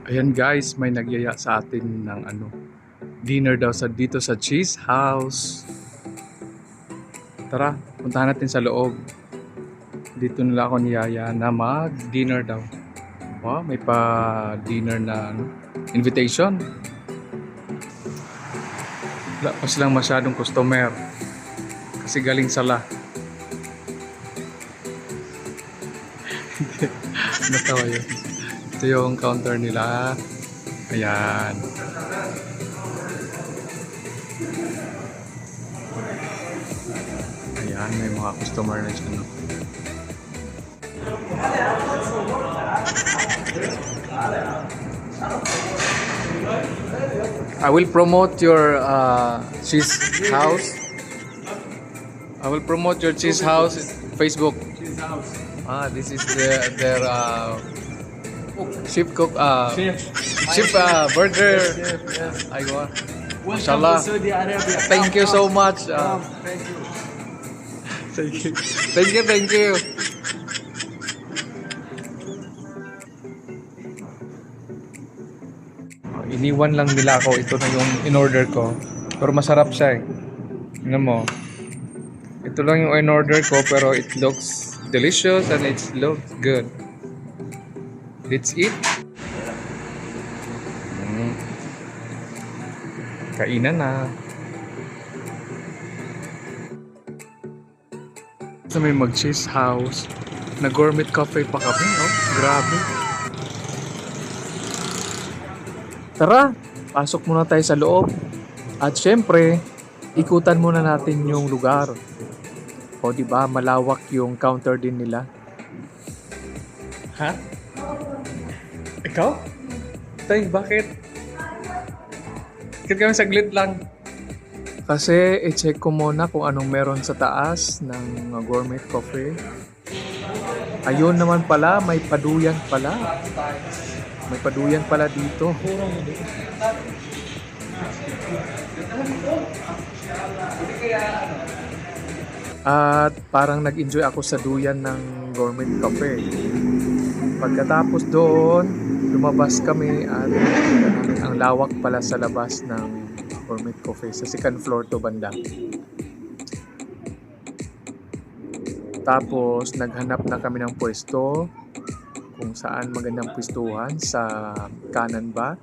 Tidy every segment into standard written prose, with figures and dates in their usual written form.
Ayan guys, may nagyaya sa atin ng dinner daw dito sa Cheese House. Tara, puntahan natin sa loob. Dito nila ako niyaya na mag-dinner daw. Wow, may pa-dinner na invitation. Wala pa silang masyadong customer kasi galing sala. Natawa yun. Ito yung counter nila. Ayan. Ayan, may mga customer na dyan. I will promote your cheese house. I will promote your cheese house Facebook. Cheese house. This is their chef cook chef burger. Yes. Aywa. Welcome Mashallah. to Saudi Arabia. Thank you so much. Thank you. Thank you. Iniwan lang nila ako. Ito na yung in-order ko. Pero masarap siya eh. Tingnan mo. Ito lang yung in-order ko pero it looks delicious and it looks good. Let's eat. Kainan na. So may mag-cheese house. Na-gourmet cafe pa kami. Oh, grabe. Tara, pasok muna tayo sa loob. At syempre, ikutan muna natin yung lugar. O di ba, malawak yung counter din nila. Ha? Ikaw? Tay, bakit? Bakit kami saglit lang? Kasi i-check ko muna kung anong meron sa taas ng gourmet coffee. Ayun naman pala, may paduyan pala. May paduyan pala dito. At parang nag-enjoy ako sa duyan ng gourmet cafe. Pagkatapos doon, lumabas kami at ang lawak pala sa labas ng gourmet cafe. Sa second floor to banda. Tapos naghanap na kami ng pwesto kung saan magandang pwestuhan, sa kanan ba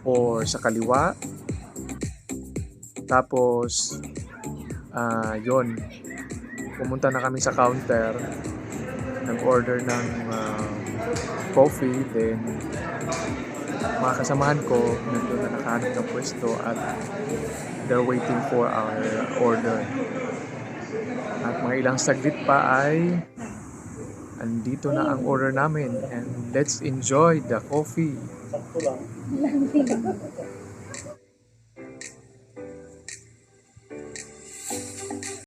or sa kaliwa. Tapos yon, pumunta na kami sa counter, nag-order ng coffee, then mga kasamahan ko nandun na nakahanap ng pwesto at they're waiting for our order. At mga ilang saglit pa ay andito na ang order namin and let's enjoy the coffee.